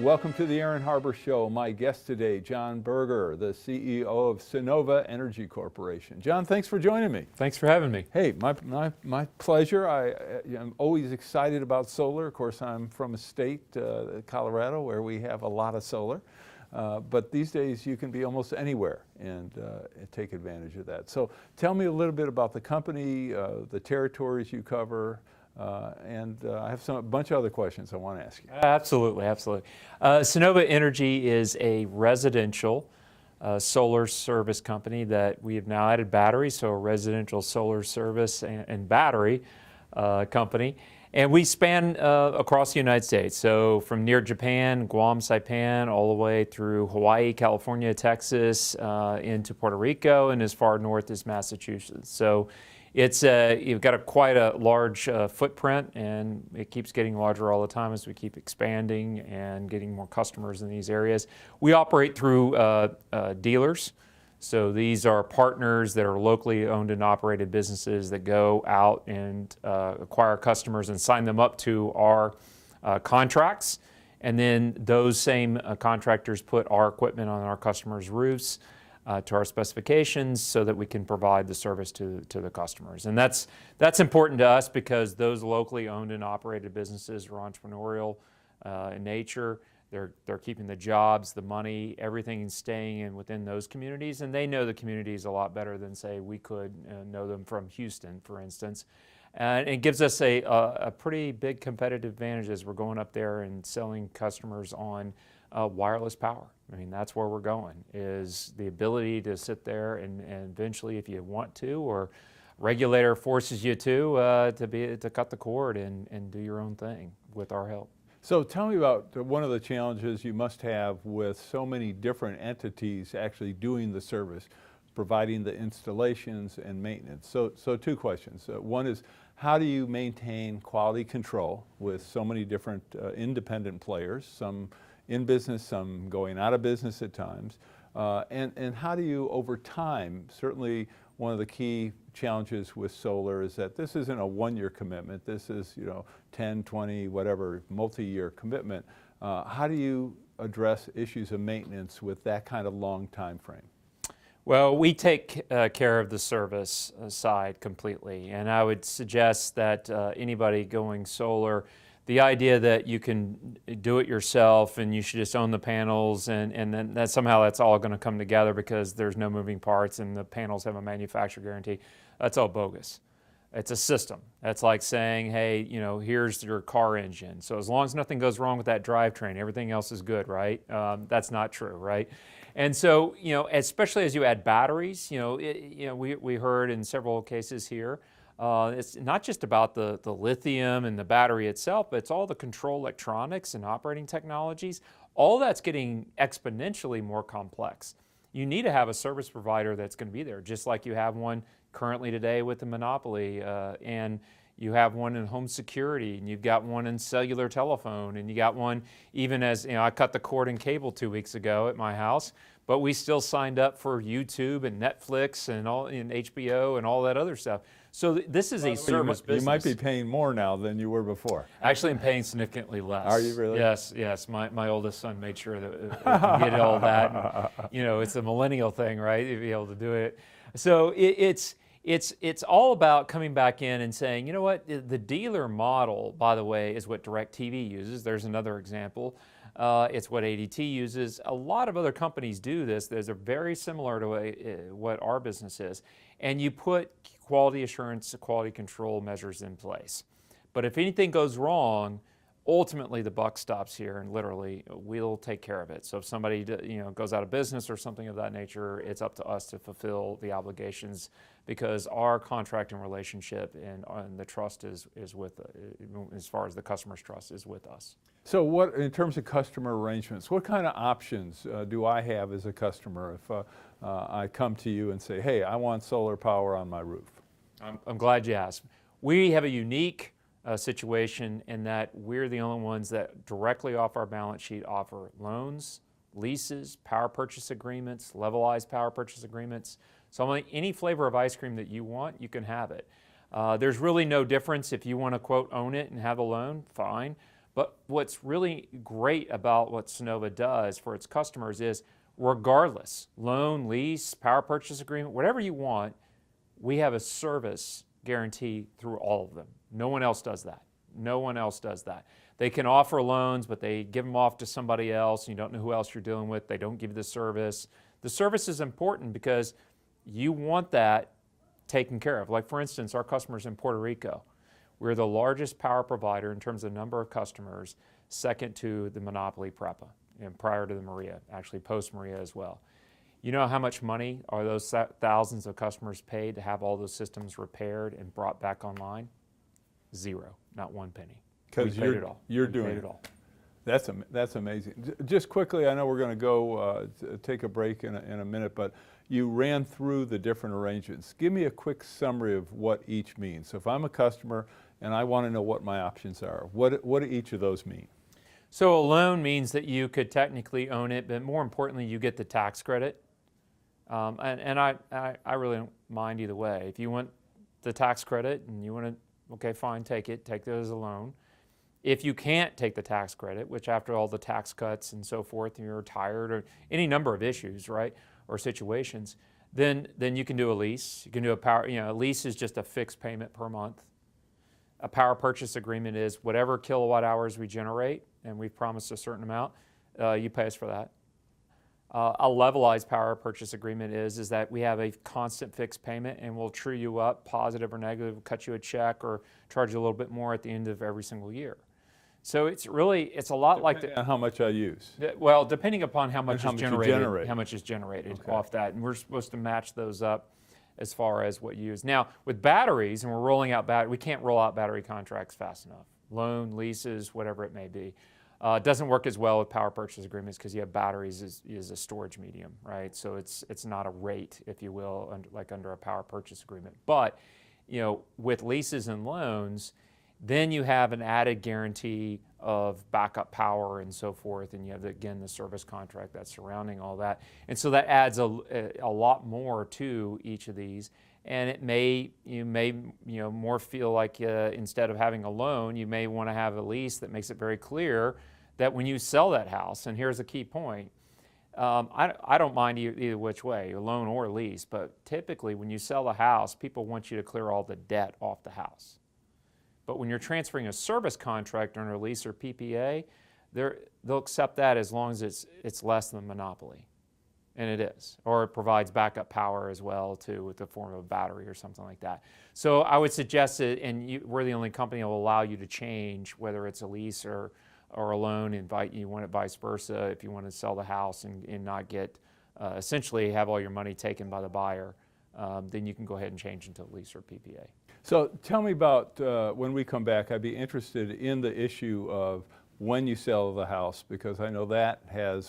Welcome to the Aaron Harber Show. My guest today, John Berger, the CEO of Sonoma Energy Corporation. John, thanks for joining me. Thanks for having me. Hey, my pleasure. I'm always excited about solar. Of course, I'm from a state, Colorado, where we have a lot of solar. But these days you can be almost anywhere and take advantage of that. So tell me a little bit about the company, the territories you cover, and I have a bunch of other questions I want to ask you. Absolutely, absolutely. Sonoma Energy is a residential solar service company that we have now added batteries, so a residential solar service and battery company. And we span across the United States, so from near Japan, Guam, Saipan, all the way through Hawaii, California, Texas, into Puerto Rico, and as far north as Massachusetts. So it's you've got quite a large footprint, and it keeps getting larger all the time as we keep expanding and getting more customers in these areas. We operate through dealers. So these are partners that are locally owned and operated businesses that go out and acquire customers and sign them up to our contracts. And then those same contractors put our equipment on our customers' roofs to our specifications so that we can provide the service to the customers. And that's important to us because those locally owned and operated businesses are entrepreneurial in nature. They're keeping the jobs, the money, everything staying in within those communities, and they know the communities a lot better than, say, we could know them from Houston, for instance. And it gives us a pretty big competitive advantage as we're going up there and selling customers on wireless power. I mean, that's where we're going, is the ability to sit there and eventually, if you want to, or regulator forces you to cut the cord and do your own thing with our help. So tell me about one of the challenges you must have with so many different entities actually doing the service, providing the installations and maintenance. So two questions. One is, how do you maintain quality control with so many different independent players, some in business, some going out of business at times, and how do you, over time, certainly one of the key challenges with solar is that this isn't a one-year commitment. This is, 10, 20, whatever, multi-year commitment. How do you address issues of maintenance with that kind of long time frame? Well, we take care of the service side completely, and I would suggest that anybody going solar, the idea that you can do it yourself and you should just own the panels and then that somehow that's all going to come together because there's no moving parts and the panels have a manufacturer guarantee, that's all bogus. It's a system. That's like saying, hey, here's your car engine. So as long as nothing goes wrong with that drivetrain, everything else is good, right? That's not true, right? And so, especially as you add batteries, we heard in several cases here, it's not just about the lithium and the battery itself, but it's all the control electronics and operating technologies. All that's getting exponentially more complex. You need to have a service provider that's going to be there, just like you have one currently today with the monopoly, and you have one in home security, and you've got one in cellular telephone, and you got one even as, I cut the cord and cable 2 weeks ago at my house, but we still signed up for YouTube and Netflix and HBO and all that other stuff. So this is a service business. You might be paying more now than you were before. Actually, I'm paying significantly less. Are you really? Yes. My oldest son made sure that we get all that. And, it's a millennial thing, right? To be able to do it. So it's all about coming back in and saying, you know what, the dealer model, by the way, is what DirecTV uses. There's another example. It's what ADT uses. A lot of other companies do this. They're very similar to what our business is. And you put quality assurance, quality control measures in place. But if anything goes wrong, ultimately the buck stops here, and literally we'll take care of it. So if somebody goes out of business or something of that nature, it's up to us to fulfill the obligations because our contracting relationship and the trust is with, as far as the customer's trust is with us. So what, in terms of customer arrangements, what kind of options do I have as a customer if I come to you and say, hey, I want solar power on my roof? I'm glad you asked. We have a unique situation in that we're the only ones that directly off our balance sheet offer loans, leases, power purchase agreements, levelized power purchase agreements. So any flavor of ice cream that you want, you can have it. There's really no difference if you want to, quote, own it and have a loan, fine. But what's really great about what Sunnova does for its customers is, regardless, loan, lease, power purchase agreement, whatever you want, we have a service guarantee through all of them. No one else does that. No one else does that. They can offer loans, but they give them off to somebody else, and you don't know who else you're dealing with. They don't give you the service. The service is important because you want that taken care of. Like, for instance, our customers in Puerto Rico. We're the largest power provider in terms of number of customers, second to the monopoly PREPA, and prior to the Maria, actually post-Maria as well. You know how much money are those thousands of customers paid to have all those systems repaired and brought back online? Zero, not one penny. Because you're doing it all. That's amazing. Just quickly, I know we're going to go take a break in a minute, but you ran through the different arrangements. Give me a quick summary of what each means. So if I'm a customer and I want to know what my options are, what do each of those mean? So a loan means that you could technically own it, but more importantly, you get the tax credit. And I really don't mind either way. If you want the tax credit and you want to, okay, fine, take it as a loan. If you can't take the tax credit, which after all the tax cuts and so forth, and you're retired or any number of issues, right, or situations, then you can do a lease. You can do a lease is just a fixed payment per month. A power purchase agreement is whatever kilowatt hours we generate, and we've promised a certain amount, you pay us for that. A levelized power purchase agreement is that we have a constant fixed payment, and we'll true you up, positive or negative, we'll cut you a check or charge you a little bit more at the end of every single year. So it's a lot like Depending on how much I use. Well, depending upon how much is generated. How much is generated Okay. off that, and we're supposed to match those up as far as what you use. Now, with batteries, and we're rolling out we can't roll out battery contracts fast enough. Loan, leases, whatever it may be. It doesn't work as well with power purchase agreements because you have batteries is a storage medium, right? So it's not a rate, if you will, like under a power purchase agreement. But with leases and loans, then you have an added guarantee of backup power and so forth, and you have, again, the service contract that's surrounding all that. And so that adds a lot more to each of these. And you may more feel like instead of having a loan, you may want to have a lease that makes it very clear that when you sell that house, and here's a key point, I don't mind either which way, a loan or a lease, but typically when you sell a house, people want you to clear all the debt off the house. But when you're transferring a service contract under a lease or PPA, they'll accept that as long as it's less than monopoly. And it is. Or it provides backup power as well, too, with the form of a battery or something like that. So I would suggest that, and we're the only company that will allow you to change whether it's a lease or a loan, you want it vice versa if you want to sell the house and not get, essentially have all your money taken by the buyer, then you can go ahead and change into lease or PPA. So tell me about, when we come back, I'd be interested in the issue of when you sell the house, because I know that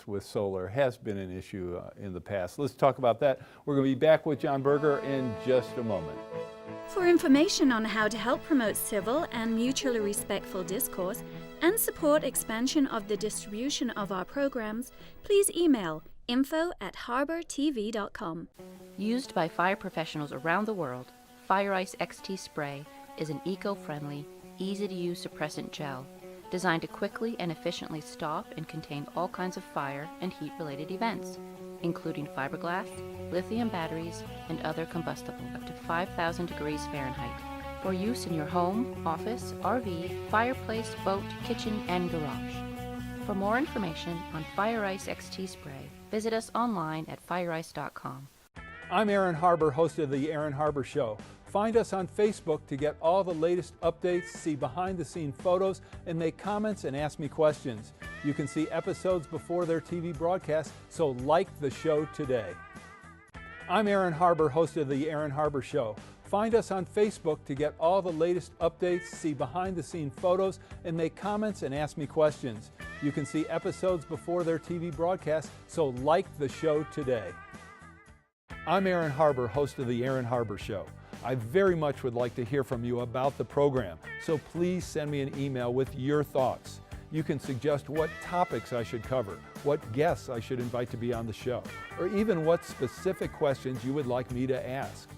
with solar, has been an issue in the past. Let's talk about that. We're going to be back with John Berger in just a moment. For information on how to help promote civil and mutually respectful discourse and support expansion of the distribution of our programs, please email info@harbortv.com. Used by fire professionals around the world, Fire Ice XT Spray is an eco-friendly, easy-to-use suppressant gel designed to quickly and efficiently stop and contain all kinds of fire and heat-related events, including fiberglass, lithium batteries, and other combustible up to 5,000 degrees Fahrenheit for use in your home, office, RV, fireplace, boat, kitchen, and garage. For more information on Fire Ice XT Spray, visit us online at fireice.com. I'm Aaron Harber, host of The Aaron Harber Show. Find us on Facebook to get all the latest updates, see behind-the-scene photos, and make comments and ask me questions. You can see episodes before their TV broadcast, so like the show today. I'm Aaron Harber, host of The Aaron Harber Show. Find us on Facebook to get all the latest updates, see behind-the-scene photos, and make comments and ask me questions. You can see episodes before their TV broadcast, so like the show today. I'm Aaron Harber, host of The Aaron Harber Show. I very much would like to hear from you about the program, so please send me an email with your thoughts. You can suggest what topics I should cover, what guests I should invite to be on the show, or even what specific questions you would like me to ask.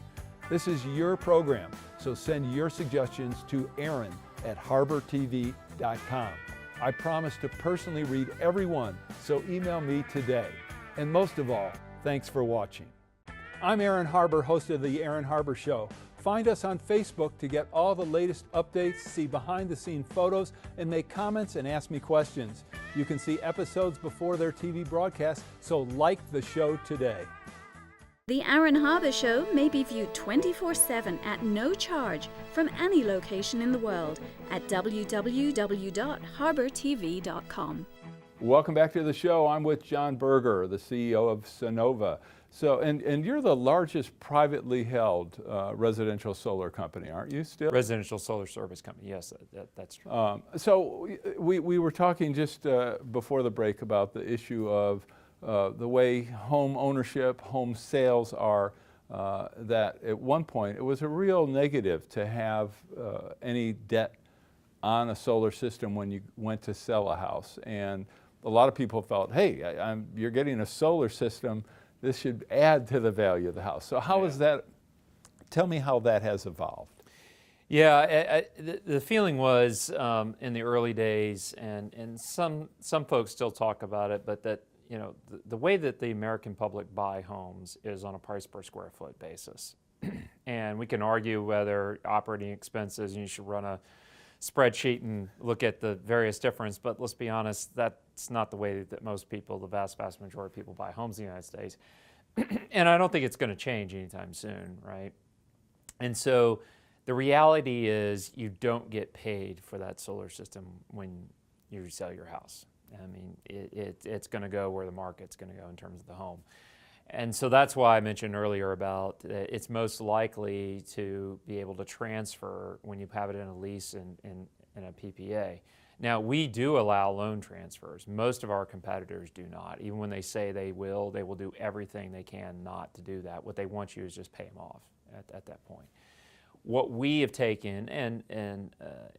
This is your program, so send your suggestions to Aaron@harbortv.com. I promise to personally read every one, so email me today. And most of all, thanks for watching. I'm Aaron Harber, host of The Aaron Harber Show. Find us on Facebook to get all the latest updates, see behind-the-scene photos, and make comments and ask me questions. You can see episodes before their TV broadcast, so like the show today. The Aaron Harber Show may be viewed 24/7 at no charge from any location in the world at www.harbortv.com. Welcome back to the show. I'm with John Berger, the CEO of Sunnova. So, and you're the largest privately held residential solar company, aren't you still? Residential solar service company, yes, that's true. So we were talking just before the break about the issue of the way home ownership, home sales are, that at one point it was a real negative to have any debt on a solar system when you went to sell a house. And a lot of people felt, hey, you're getting a solar system, this should add to the value of the house. So how is that, tell me how that has evolved. Yeah, the feeling was in the early days, and some folks still talk about it, but that, you know, the way that the American public buy homes is on a price per square foot basis. And we can argue whether operating expenses, and you should run a spreadsheet and look at the various difference, but let's be honest, that's not the way that most people, the vast majority of people buy homes in the United States. And I don't think it's going to change anytime soon, right? And so the reality is you don't get paid for that solar system when you sell your house. I mean, it's going to go where the market's going to go in terms of the home. And so that's why I mentioned earlier about it's most likely to be able to transfer when you have it in a lease and in a PPA. Now, we do allow loan transfers. Most of our competitors do not. Even when they say they will do everything they can not to do that. What they want you is just pay them off at that point. What we have taken and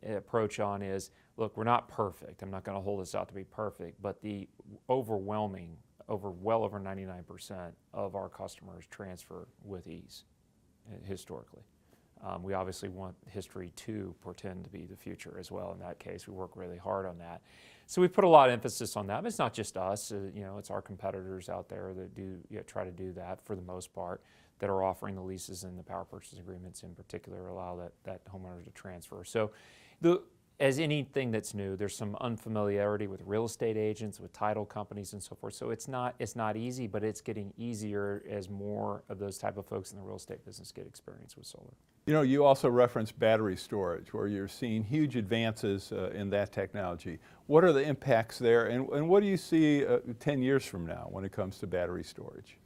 approach on is, look, we're not perfect. I'm not going to hold this out to be perfect, but the overwhelming, well over 99% of our customers transfer with ease, historically. We obviously want history to portend to be the future as well. In that case, we work really hard on that. So we put a lot of emphasis on that. But it's not just us. You know, it's our competitors out there that do try to do that for the most part, that are offering the leases and the power purchase agreements in particular allow that homeowner to transfer. So as anything that's new, there's some unfamiliarity with real estate agents, with title companies and so forth. So it's not easy, but it's getting easier as more of those type of folks in the real estate business get experience with solar. You know, you also referenced battery storage, where you're seeing huge advances in that technology. What are the impacts there, and what do you see 10 years from now when it comes to battery storage?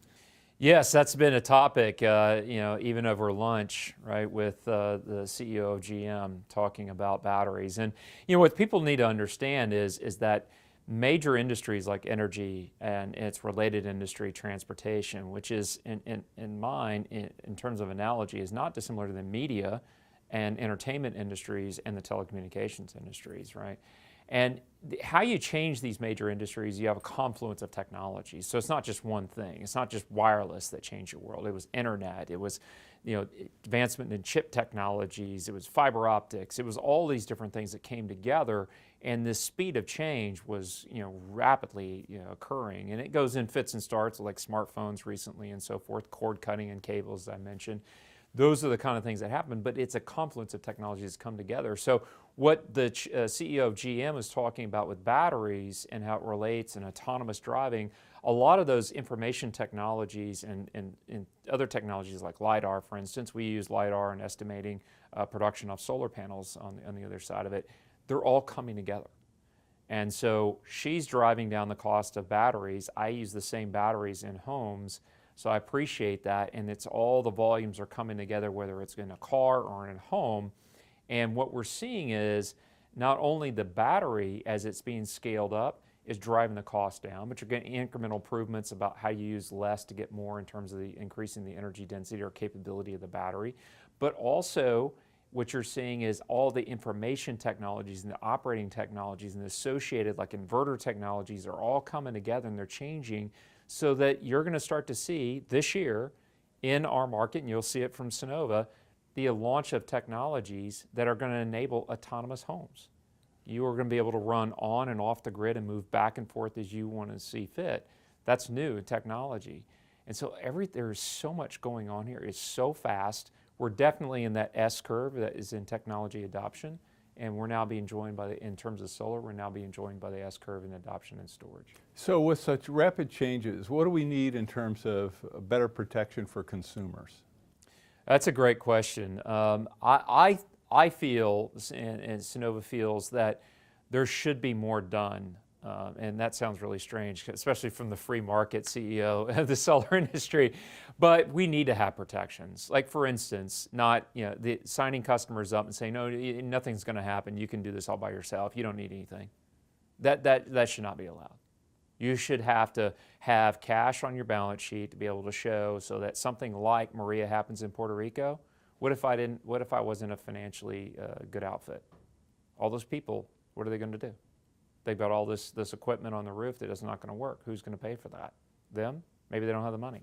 Yes, that's been a topic, you know, even over lunch, right, with the CEO of GM talking about batteries. And, you know, what people need to understand is that major industries like energy and its related industry, transportation, which is, in mine, in terms of analogy, is not dissimilar to the media and entertainment industries and the telecommunications industries, right? And how you change these major industries, you have a confluence of technologies. So it's not just one thing. It's not just wireless that changed your world. It was internet. It was, you know, advancement in chip technologies. It was fiber optics. It was all these different things that came together. And this speed of change was, you know, rapidly, you know, occurring. And it goes in fits and starts, like smartphones recently and so forth, cord cutting and cables, as I mentioned. Those are the kind of things that happen, but it's a confluence of technologies that's come together. So what the CEO of GM is talking about with batteries and how it relates and autonomous driving, a lot of those information technologies and other technologies like LiDAR, for instance, we use LiDAR in estimating production of solar panels on the other side of it, they're all coming together. And so she's driving down the cost of batteries. I use the same batteries in homes. So I appreciate that, and it's all the volumes are coming together, whether it's in a car or in a home. And what we're seeing is not only the battery, as it's being scaled up, is driving the cost down, but you're getting incremental improvements about how you use less to get more in terms of increasing the energy density or capability of the battery. But also, what you're seeing is all the information technologies and the operating technologies and the associated, like inverter technologies, are all coming together and they're changing, so that you're going to start to see this year in our market, and you'll see it from Sunnova, the launch of technologies that are going to enable autonomous homes. You are going to be able to run on and off the grid and move back and forth as you want to see fit. That's new technology. And so there's so much going on here. It's so fast. We're definitely in that S curve that is in technology adoption. And we're now being joined by, in terms of solar, we're now being joined by the S curve in adoption and storage. So with such rapid changes, what do we need in terms of better protection for consumers? That's a great question. I feel, and Sunnova feels, that there should be more done. And that sounds really strange, especially from the free market CEO of the solar industry. But we need to have protections. Like, for instance, not signing customers up and saying, no, nothing's going to happen. You can do this all by yourself. You don't need anything. That should not be allowed. You should have to have cash on your balance sheet to be able to show, so that something like Maria happens in Puerto Rico. What if I wasn't a financially good outfit? All those people, what are they going to do? They've got all this equipment on the roof that is not going to work. Who's going to pay for that? Them? Maybe they don't have the money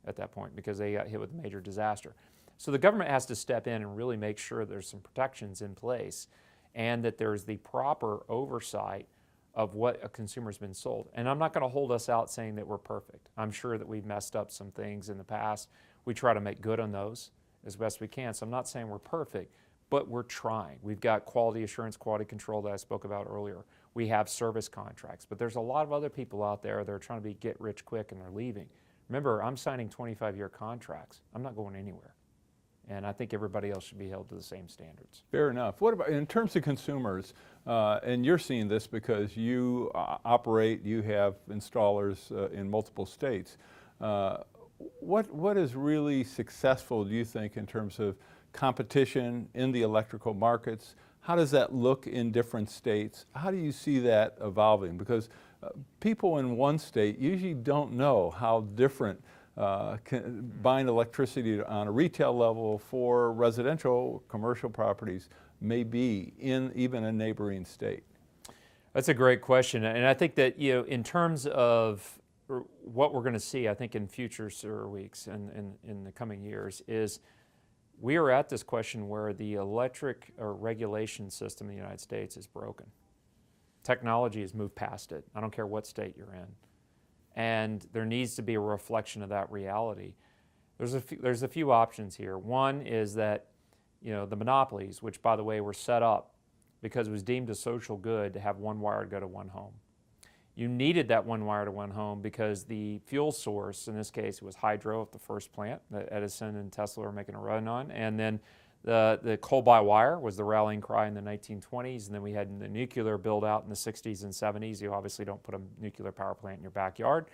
at that point because they got hit with a major disaster. So the government has to step in and really make sure there's some protections in place, and that there's the proper oversight of what a consumer's been sold. And I'm not going to hold us out saying that we're perfect. I'm sure that we've messed up some things in the past. We try to make good on those as best we can. So I'm not saying we're perfect, but we're trying. We've got quality assurance, quality control that I spoke about earlier. We have service contracts, but there's a lot of other people out there that are trying to be get rich quick and they're leaving. Remember, I'm signing 25-year contracts. I'm not going anywhere. And I think everybody else should be held to the same standards. Fair enough. What about in terms of consumers? And you're seeing this because you operate, you have installers in multiple states. What is really successful, do you think, in terms of competition in the electrical markets? How does that look in different states? How do you see that evolving? Because people in one state usually don't know how different buying electricity on a retail level for residential, commercial properties may be in even a neighboring state. That's a great question. And I think that, in terms of what we're going to see, I think in future weeks and in the coming years, is we are at this question where the electric or regulation system in the United States is broken. Technology has moved past it. I don't care what state you're in. And there needs to be a reflection of that reality. There's a few options here. One is that, the monopolies, which, by the way, were set up because it was deemed a social good to have one wire go to one home. You needed that one wire to one home because the fuel source, in this case, it was hydro at the first plant that Edison and Tesla were making a run on. And then the coal by wire was the rallying cry in the 1920s. And then we had the nuclear build out in the 60s and 70s. You obviously don't put a nuclear power plant in your backyard.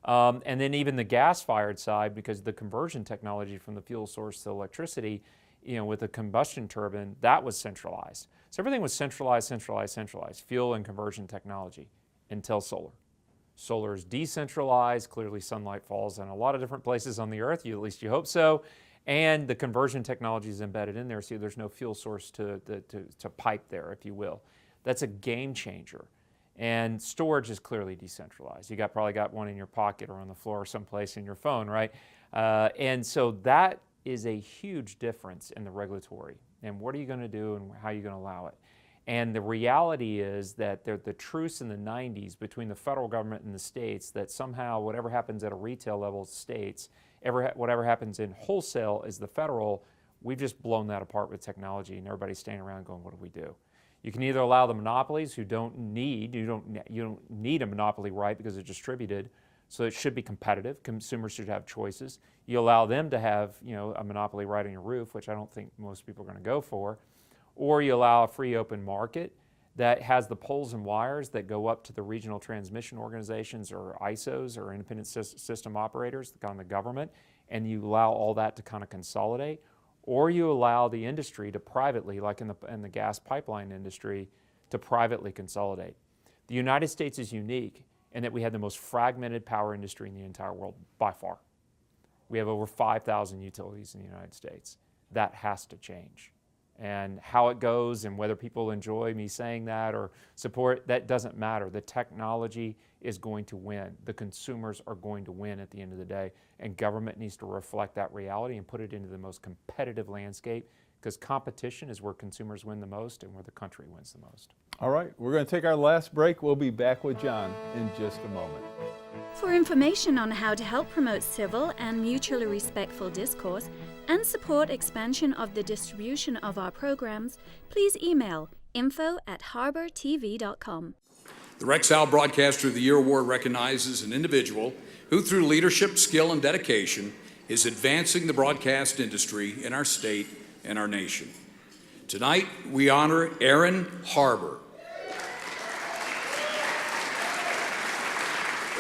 And then even the gas-fired side, because the conversion technology from the fuel source to electricity, with a combustion turbine, that was centralized. So everything was centralized, fuel and conversion technology, until solar. Solar is decentralized. Clearly sunlight falls in a lot of different places on the earth, at least you hope so. And the conversion technology is embedded in there, so there's no fuel source to pipe there, if you will. That's a game changer. And storage is clearly decentralized. You probably got one in your pocket or on the floor or someplace in your phone, right? And so that is a huge difference in the regulatory. And what are you going to do and how are you going to allow it? And the reality is that the truce in the 90s between the federal government and the states, that somehow whatever happens at a retail level states, whatever happens in wholesale is the federal. We've just blown that apart with technology, and everybody's standing around going, what do we do? You can either allow the monopolies who you don't need a monopoly right because it's distributed, so it should be competitive. Consumers should have choices. You allow them to have a monopoly right on your roof, which I don't think most people are going to go for. Or you allow a free open market that has the poles and wires that go up to the regional transmission organizations or ISOs or independent system operators, kind of the government, and you allow all that to kind of consolidate. Or you allow the industry to privately, like in the gas pipeline industry, to privately consolidate. The United States is unique in that we have the most fragmented power industry in the entire world by far. We have over 5,000 utilities in the United States. That has to change. And how it goes and whether people enjoy me saying that or support, that doesn't matter. The technology is going to win. The consumers are going to win at the end of the day. And government needs to reflect that reality and put it into the most competitive landscape, because competition is where consumers win the most and where the country wins the most. All right, we're going to take our last break. We'll be back with John in just a moment. For information on how to help promote civil and mutually respectful discourse and support expansion of the distribution of our programs, please email info@harbortv.com. The Rex Howell Broadcaster of the Year Award recognizes an individual who, through leadership, skill, and dedication, is advancing the broadcast industry in our state and our nation. Tonight, we honor Aaron Harber.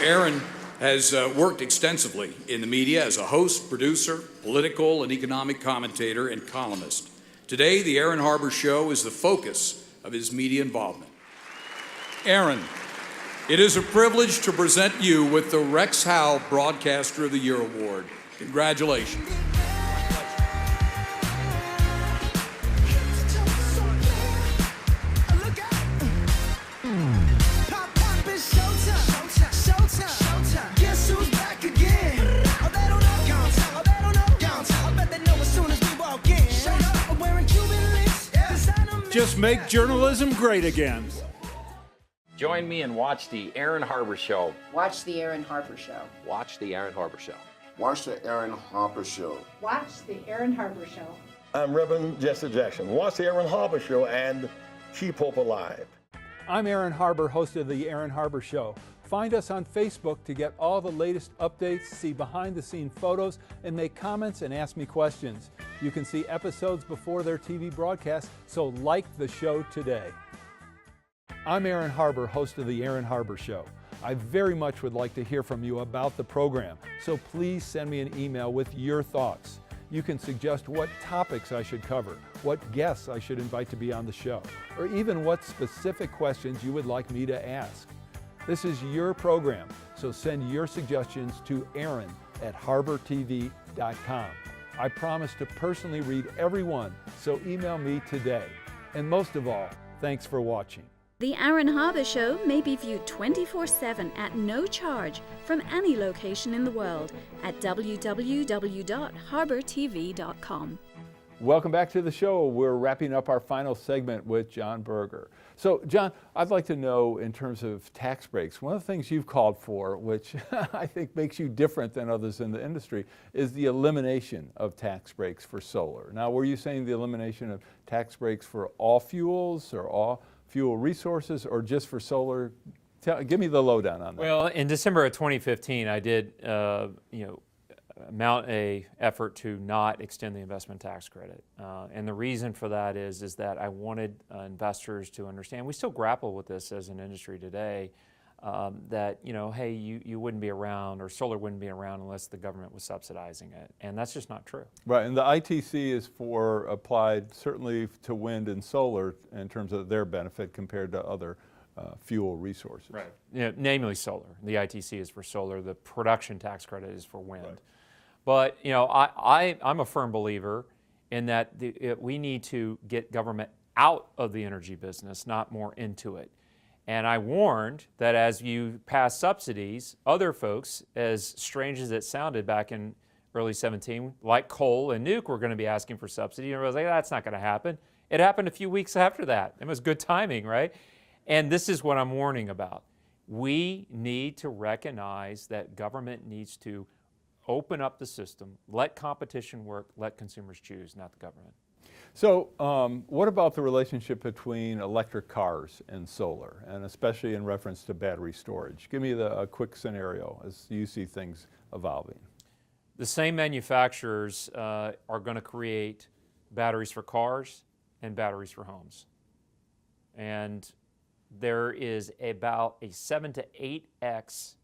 Aaron has worked extensively in the media as a host, producer, political and economic commentator, and columnist. Today, the Aaron Harber Show is the focus of his media involvement. Aaron, it is a privilege to present you with the Rex Howell Broadcaster of the Year Award. Congratulations. Just make journalism great again. Join me and watch the Aaron Harber Show. Watch the Aaron Harber Show. Watch the Aaron Harber Show. Watch the Aaron Harber Show. Watch the Aaron Harber Show. I'm Reverend Jesse Jackson. Watch the Aaron Harber Show and keep hope alive. I'm Aaron Harber, host of the Aaron Harber Show. Find us on Facebook to get all the latest updates, see behind-the-scene photos, and make comments and ask me questions. You can see episodes before their TV broadcast, so like the show today. I'm Aaron Harber, host of the Aaron Harber Show. I very much would like to hear from you about the program, so please send me an email with your thoughts. You can suggest what topics I should cover, what guests I should invite to be on the show, or even what specific questions you would like me to ask. This is your program, so send your suggestions to aaron@harbortv.com. I promise to personally read every one, so email me today. And most of all, thanks for watching. The Aaron Harber Show may be viewed 24/7 at no charge from any location in the world at www.harbortv.com. Welcome back to the show. We're wrapping up our final segment with John Berger. So, John, I'd like to know, in terms of tax breaks, one of the things you've called for, which I think makes you different than others in the industry, is the elimination of tax breaks for solar. Now, were you saying the elimination of tax breaks for all fuels or all fuel resources, or just for solar? Give me the lowdown on that. Well, in December of 2015, I did, mount a effort to not extend the investment tax credit, and the reason for that is that I wanted investors to understand. We still grapple with this as an industry today. That hey, you wouldn't be around, or solar wouldn't be around unless the government was subsidizing it, and that's just not true. Right, and the ITC is applied certainly to wind and solar in terms of their benefit compared to other fuel resources. Right. Namely solar. The ITC is for solar. The production tax credit is for wind. Right. But I'm a firm believer in that we need to get government out of the energy business, not more into it. And I warned that as you pass subsidies, other folks, as strange as it sounded back in early 17, like coal and nuke, were going to be asking for subsidy. And I was like, that's not going to happen. It happened a few weeks after that. It was good timing, right? And this is what I'm warning about. We need to recognize that government needs to open up the system, let competition work, let consumers choose, not the government. So what about the relationship between electric cars and solar, and especially in reference to battery storage? Give me a quick scenario as you see things evolving. The same manufacturers are going to create batteries for cars and batteries for homes. And there is about a 7 to 8x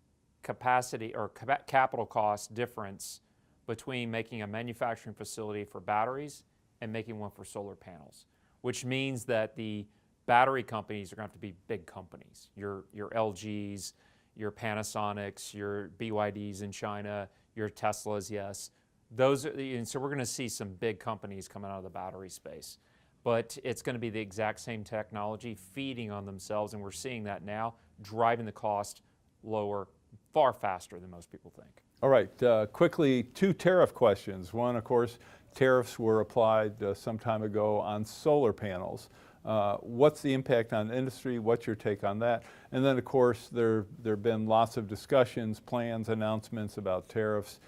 capacity or capital cost difference between making a manufacturing facility for batteries and making one for solar panels, which means that the battery companies are going to have to be big companies. Your LGs, your Panasonics, your BYDs in China, your Teslas, yes. Those are, and so we're going to see some big companies coming out of the battery space. But it's going to be the exact same technology feeding on themselves, and we're seeing that now, driving the cost lower far faster than most people think. All right, quickly, 2 tariff questions. One, of course, tariffs were applied some time ago on solar panels. What's the impact on industry? What's your take on that? And then, of course, there have been lots of discussions, plans, announcements about tariffs,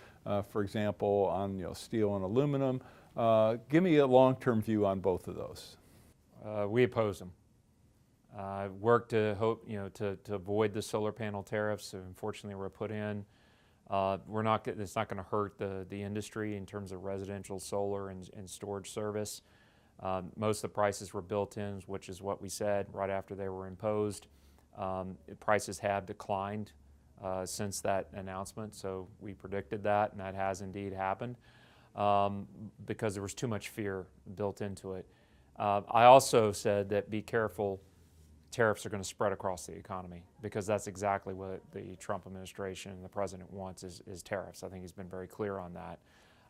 for example, on steel and aluminum. Give me a long-term view on both of those. We oppose them. Worked to hope, to avoid the solar panel tariffs. So unfortunately, we're put in. It's not going to hurt the industry in terms of residential solar and storage service. Most of the prices were built in, which is what we said right after they were imposed. Prices have declined since that announcement, so we predicted that, and that has indeed happened because there was too much fear built into it. I also said that be careful, tariffs are going to spread across the economy, because that's exactly what the Trump administration and the president wants is tariffs. I think he's been very clear on that.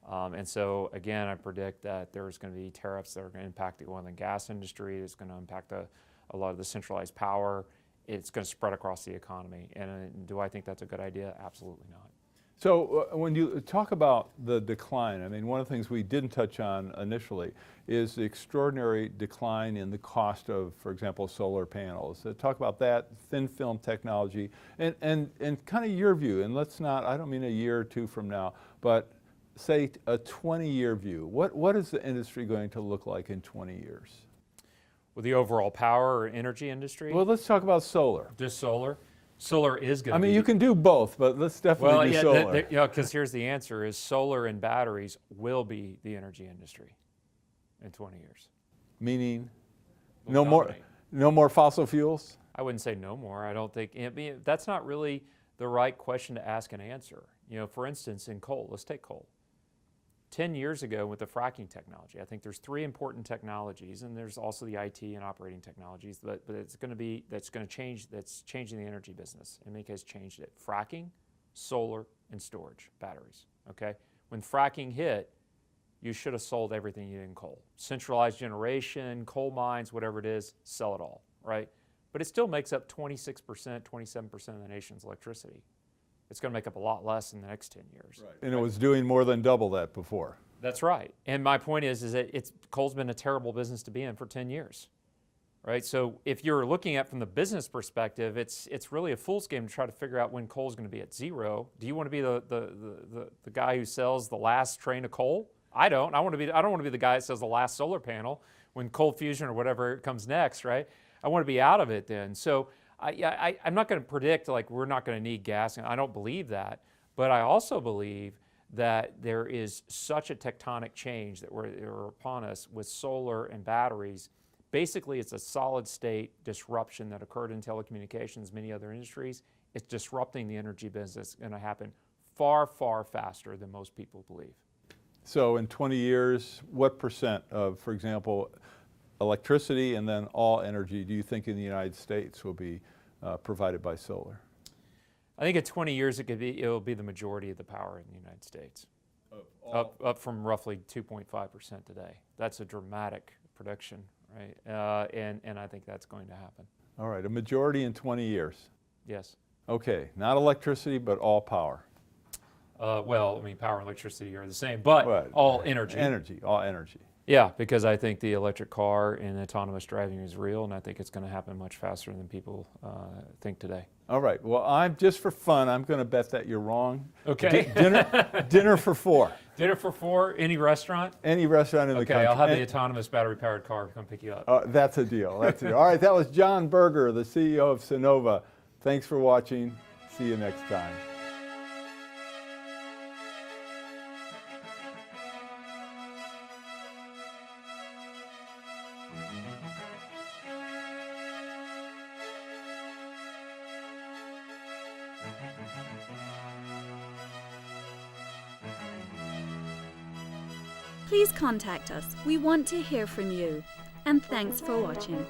And so, again, I predict that there's going to be tariffs that are going to impact the oil and gas industry. It's going to impact a lot of the centralized power. It's going to spread across the economy. And do I think that's a good idea? Absolutely not. So when you talk about the decline, I mean, one of the things we didn't touch on initially is the extraordinary decline in the cost of, for example, solar panels. Talk about that, thin film technology, and kind of your view. And let's not, I don't mean a year or two from now, but say a 20-year view. What is the industry going to look like in 20 years? With the overall power or energy industry? Well, let's talk about solar. Just solar? Solar is going to be... I mean, you can do both, but let's definitely do solar. Because here's the answer, is solar and batteries will be the energy industry in 20 years. Meaning no more fossil fuels? I wouldn't say no more. I don't think... that's not really the right question to ask and answer. For instance, in coal, let's take coal. 10 years ago with the fracking technology, I think there's 3 important technologies, and there's also the IT and operating technologies, but that's changing the energy business. In many cases, changed it. Fracking, solar, and storage, batteries, okay? When fracking hit, you should have sold everything you did in coal. Centralized generation, coal mines, whatever it is, sell it all, right? But it still makes up 26%, 27% of the nation's electricity. It's going to make up a lot less in the next 10 years. Right. And it was doing more than double that before. That's right. And my point is that coal's been a terrible business to be in for 10 years, right? So if you're looking at from the business perspective, it's really a fool's game to try to figure out when coal's going to be at zero. Do you want to be the guy who sells the last train of coal? I don't. I don't want to be the guy that sells the last solar panel when cold fusion or whatever comes next, right? I want to be out of it then. So I'm not going to predict like we're not going to need gas. I don't believe that. But I also believe that there is such a tectonic change that we're upon us with solar and batteries. Basically, it's a solid state disruption that occurred in telecommunications, many other industries. It's disrupting the energy business, going to happen far, far faster than most people believe. So in 20 years, what percent of, for example, electricity and then all energy do you think in the United States will be provided by solar? I think in 20 years it will be the majority of the power in the United States, up from roughly 2.5% today. That's a dramatic prediction, right? And I think that's going to happen. All right, a majority in 20 years. Yes. Okay, not electricity, but all power. Well, I mean, power and electricity are the same, but all energy. All energy. Yeah, because I think the electric car and autonomous driving is real, and I think it's going to happen much faster than people think today. All right. Well, just for fun, I'm going to bet that you're wrong. Okay. Dinner for 4. Dinner for 4. Any restaurant? Any restaurant in the country. Okay, I'll have the autonomous battery-powered car come pick you up. That's a deal. All right. That was John Berger, the CEO of Sunnova. Thanks for watching. See you next time. Please contact us. We want to hear from you. And thanks for watching.